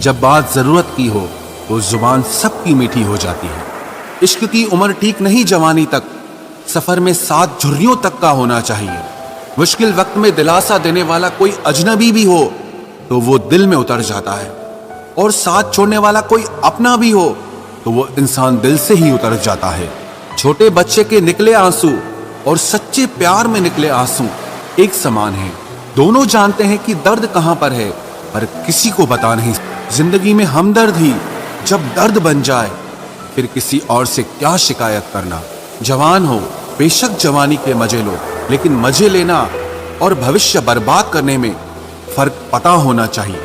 जब बात जरूरत की हो तो जुबान सबकी मीठी हो जाती है। इश्क की उम्र ठीक नहीं जवानी तक, सफर में 7 झुर्रियों तक का होना चाहिए। मुश्किल वक्त में दिलासा देने वाला कोई अजनबी भी हो तो वो दिल में उतर जाता है, और साथ छोड़ने वाला कोई अपना भी हो तो वो इंसान दिल से ही उतर जाता है। छोटे बच्चे के निकले आंसू और सच्चे प्यार में निकले आंसू एक समान हैं। दोनों जानते हैं कि दर्द कहां पर है, पर किसी को बता नहीं। जिंदगी में हमदर्द ही जब दर्द बन जाए, फिर किसी और से क्या शिकायत करना। जवान हो, बेशक जवानी के मजे लो, लेकिन मजे लेना और भविष्य बर्बाद करने में फर्क पता होना चाहिए।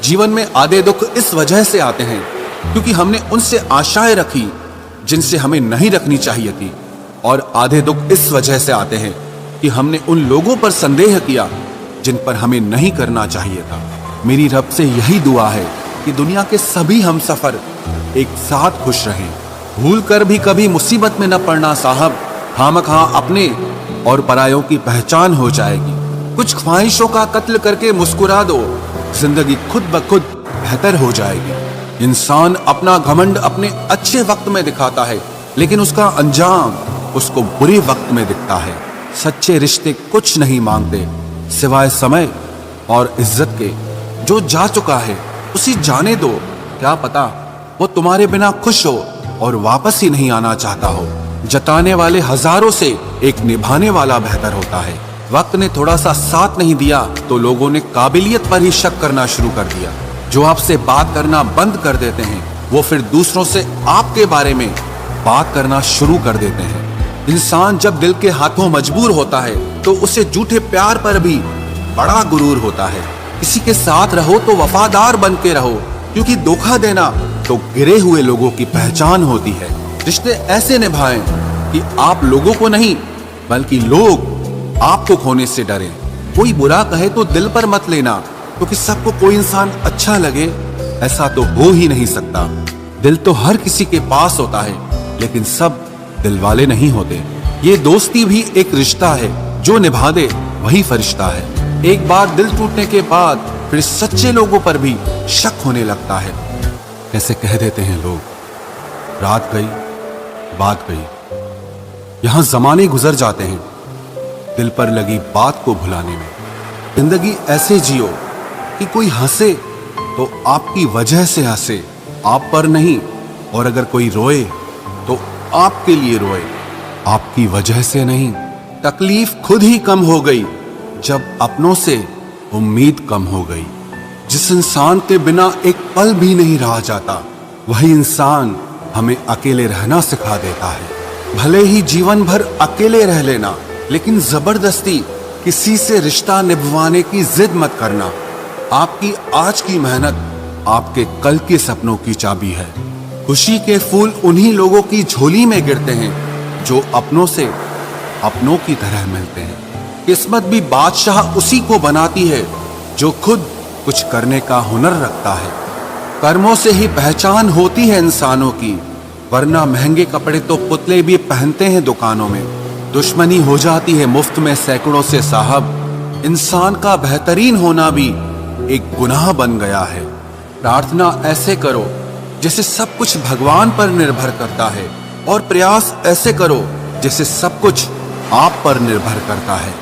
जीवन में आधे दुख इस वजह से आते हैं क्योंकि हमने उनसे आशाएं रखी जिनसे हमें नहीं रखनी चाहिए थी, और आधे दुख इस वजह से आते हैं कि हमने उन लोगों पर संदेह किया जिन पर हमें नहीं करना चाहिए था। मेरी रब से यही दुआ है कि दुनिया के सभी हमसफर एक साथ खुश रहें। भूल कर भी कभी मुसीबत में न पड़ना साहब, खामखा अपने और परायों की पहचान हो जाएगी। कुछ ख्वाहिशों का कत्ल करके मुस्कुरा दो, जिंदगी खुद ब खुद बेहतर हो जाएगी। इंसान अपना घमंड अपने अच्छे वक्त में दिखाता है, लेकिन उसका अंजाम उसको बुरे वक्त में दिखता है। सच्चे रिश्ते कुछ नहीं मांगते सिवाय समय और इज्जत के। जो जा चुका है उसी जाने दो, क्या पता वो तुम्हारे बिना खुश हो और वापस ही नहीं आना चाहता हो। जताने वाले हजारों से एक निभाने वाला बेहतर होता है। वक्त ने थोड़ा सा साथ नहीं दिया तो लोगों ने काबिलियत पर ही शक करना शुरू कर दिया। जो आपसे बात करना बंद कर देते हैं वो फिर दूसरों से आपके बारे में बात करना शुरू कर देते हैं। इंसान जब दिल के हाथों मजबूर होता है तो उसे झूठे प्यार पर भी बड़ा गुरूर होता है। किसी के साथ रहो तो वफादार बन के रहो, क्योंकि धोखा देना तो गिरे हुए लोगों की पहचान होती है। रिश्ते ऐसे निभाएं कि आप लोगों को नहीं बल्कि लोग आपको खोने से डरें। कोई बुरा कहे तो दिल पर मत लेना, क्योंकि सबको कोई इंसान अच्छा लगे ऐसा तो हो ही नहीं सकता। दिल तो हर किसी के पास होता है, लेकिन सब दिल वाले नहीं होते। ये दोस्ती भी एक रिश्ता है, जो निभा दे वही फरिश्ता है। एक बार दिल टूटने के बाद फिर सच्चे लोगों पर भी शक होने लगता है। कैसे कह देते हैं लोग, रात गई बात गई। यहां जमाने गुजर जाते हैं दिल पर लगी बात को भुलाने में। जिंदगी ऐसे जियो कि कोई हंसे तो आपकी वजह से हंसे, आप पर नहीं, और अगर कोई रोए तो आपके लिए रोए, आपकी वजह से नहीं। तकलीफ खुद ही कम हो गई जब अपनों से उम्मीद कम हो गई। जिस इंसान के बिना एक पल भी नहीं रहा जाता, वही इंसान हमें अकेले रहना सिखा देता है। भले ही जीवन भर अकेले रह लेना, लेकिन जबरदस्ती किसी से रिश्ता निभवाने की जिद मत करना। आपकी आज की मेहनत आपके कल के सपनों की चाबी है। खुशी के फूल उन्हीं लोगों की झोली में गिरते हैं जो अपनों से अपनों की तरह मिलते हैं। किस्मत भी बादशाह उसी को बनाती है जो खुद कुछ करने का हुनर रखता है। कर्मों से ही पहचान होती है इंसानों की, वरना महंगे कपड़े तो पुतले भी पहनते हैं दुकानों में। दुश्मनी हो जाती है मुफ्त में सैकड़ों से साहब। इंसान का बेहतरीन होना भी एक गुनाह बन गया है। प्रार्थना ऐसे करो जैसे सब कुछ भगवान पर निर्भर करता है, और प्रयास ऐसे करो जैसे सब कुछ आप पर निर्भर करता है।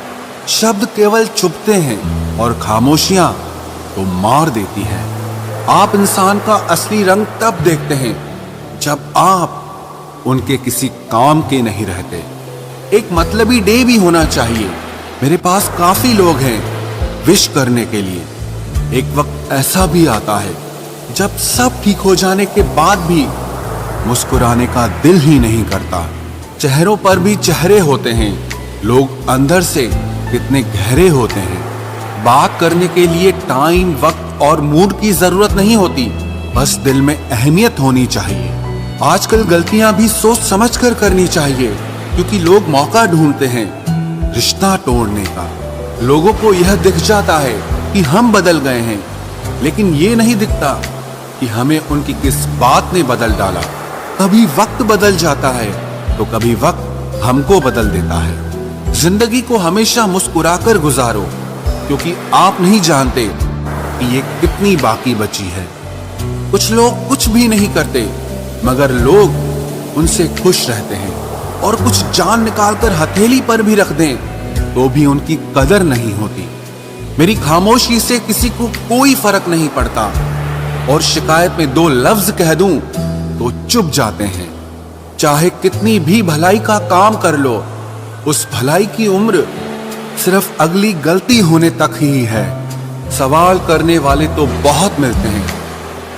शब्द केवल चुभते हैं और खामोशियां तो मार देती है। आप इंसान का असली रंग तब देखते हैं जब आप उनके किसी काम के नहीं रहते। एक मतलबी डे भी होना चाहिए। मेरे पास काफी लोग हैं विश करने के लिए। एक वक्त ऐसा भी आता है जब सब ठीक हो जाने के बाद भी मुस्कुराने का दिल ही नहीं करता। चेहरों पर भी चेहरे होते हैं, लोग अंदर से कितने गहरे होते हैं। बात करने के लिए टाइम, वक्त और मूड की जरूरत नहीं होती, बस दिल में अहमियत होनी चाहिए। आजकल गलतियां भी सोच समझ कर करनी चाहिए, क्योंकि लोग मौका ढूंढते हैं रिश्ता तोड़ने का। लोगों को यह दिख जाता है कि हम बदल गए हैं, लेकिन ये नहीं दिखता कि हमें उनकी किस बात ने बदल डाला। कभी वक्त बदल जाता है तो कभी वक्त हमको बदल देता है। जिंदगी को हमेशा मुस्कुराकर गुजारो, क्योंकि आप नहीं जानते कि ये कितनी बाकी बची है। कुछ लोग कुछ भी नहीं करते मगर लोग उनसे खुश रहते हैं, और कुछ जान निकालकर हथेली पर भी रख दें तो भी उनकी कदर नहीं होती। मेरी खामोशी से किसी को कोई फर्क नहीं पड़ता, और शिकायत में 2 लफ्ज कह दूं तो चुप जाते हैं। चाहे कितनी भी भलाई का काम कर लो, उस भलाई की उम्र सिर्फ अगली गलती होने तक ही है। सवाल करने वाले तो बहुत मिलते हैं,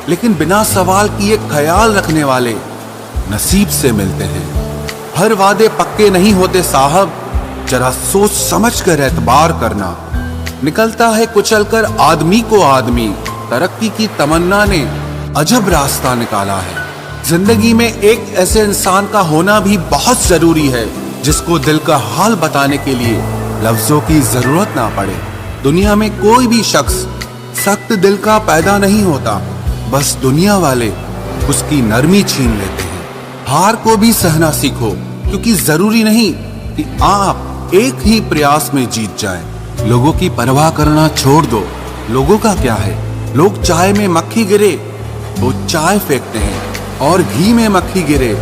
लेकिन बिना सवाल किए ख्याल रखने वाले नसीब से मिलते हैं। हर वादे पक्के नहीं होते साहब, जरा सोच समझ कर एतबार करना। निकलता है कुचलकर आदमी को आदमी, तरक्की की तमन्ना ने अजब रास्ता निकाला है। जिंदगी में एक ऐसे इंसान का होना भी बहुत जरूरी है जिसको दिल का हाल बताने के लिए लफ्जों की जरूरत ना पड़े। दुनिया में कोई भी शख्स सख्त दिल का पैदा नहीं होता, बस दुनिया वाले उसकी नरमी छीन लेते हैं। हार को भी सहना सीखो, क्योंकि जरूरी नहीं कि आप एक ही प्रयास में जीत जाएं। लोगों की परवाह करना छोड़ दो। लोगों का क्या है? लोग चाय में मक्खी गिरे तो चाय फेंकते हैं, और घी में मक्खी गिरे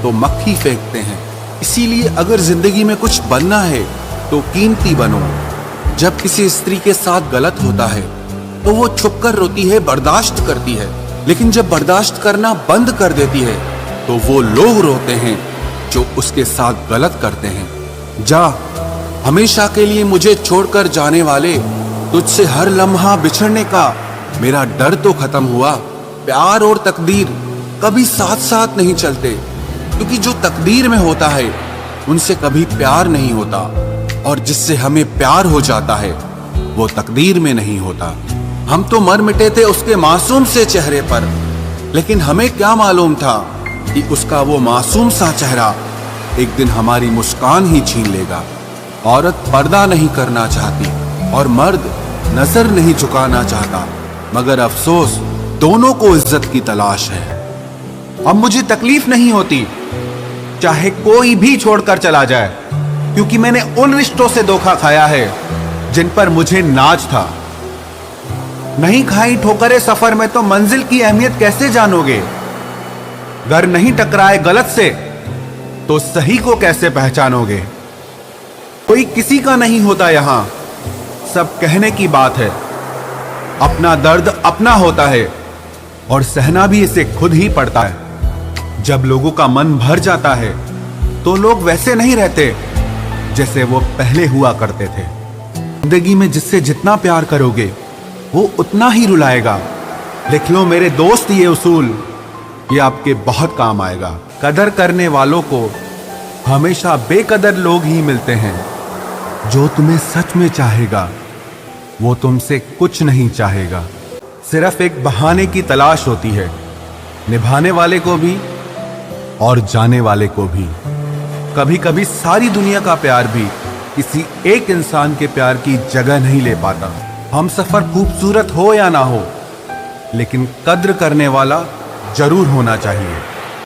तो मक्खी फेंकते हैं। इसीलिए अगर जिंदगी में कुछ बनना है तो कीमती बनो। जब किसी स्त्री के साथ गलत होता है तो वो छुपकर रोती है, बर्दाश्त करती है, लेकिन जब बर्दाश्त करना बंद कर देती है तो वो लोग रोते हैं जो उसके साथ गलत करते हैं। जा, हमेशा के लिए मुझे छोड़कर जाने वाले, तुझसे हर लम्हा बिछड़ने का मेरा डर तो खत्म हुआ। प्यार और तकदीर कभी साथ साथ नहीं चलते, क्योंकि जो तकदीर में होता है उनसे कभी प्यार नहीं होता, और जिससे हमें प्यार हो जाता है वो तकदीर में नहीं होता। हम तो मर मिटे थे उसके मासूम से चेहरे पर, लेकिन हमें क्या मालूम था कि उसका वो मासूम सा चेहरा एक दिन हमारी मुस्कान ही छीन लेगा। औरत पर्दा नहीं करना चाहती और मर्द नजर नहीं झुकाना चाहता, मगर अफसोस दोनों को इज्जत की तलाश है। अब मुझे तकलीफ नहीं होती चाहे कोई भी छोड़कर चला जाए, क्योंकि मैंने उन रिश्तों से धोखा खाया है जिन पर मुझे नाज था। नहीं खाई ठोकरें सफर में तो मंजिल की अहमियत कैसे जानोगे? घर नहीं टकराए गलत से तो सही को कैसे पहचानोगे? कोई किसी का नहीं होता यहां, सब कहने की बात है। अपना दर्द अपना होता है और सहना भी इसे खुद ही पड़ता है। जब लोगों का मन भर जाता है तो लोग वैसे नहीं रहते जैसे वो पहले हुआ करते थे। जिंदगी में जिससे जितना प्यार करोगे वो उतना ही रुलाएगा। लिख लो मेरे दोस्त ये उसूल, ये आपके बहुत काम आएगा। कदर करने वालों को हमेशा बेकदर लोग ही मिलते हैं। जो तुम्हें सच में चाहेगा वो तुमसे कुछ नहीं चाहेगा। सिर्फ एक बहाने की तलाश होती है, निभाने वाले को भी और जाने वाले को भी। कभी कभी सारी दुनिया का प्यार भी किसी एक इंसान के प्यार की जगह नहीं ले पाता। हम सफर खूबसूरत हो या ना हो, लेकिन कद्र करने वाला जरूर होना चाहिए।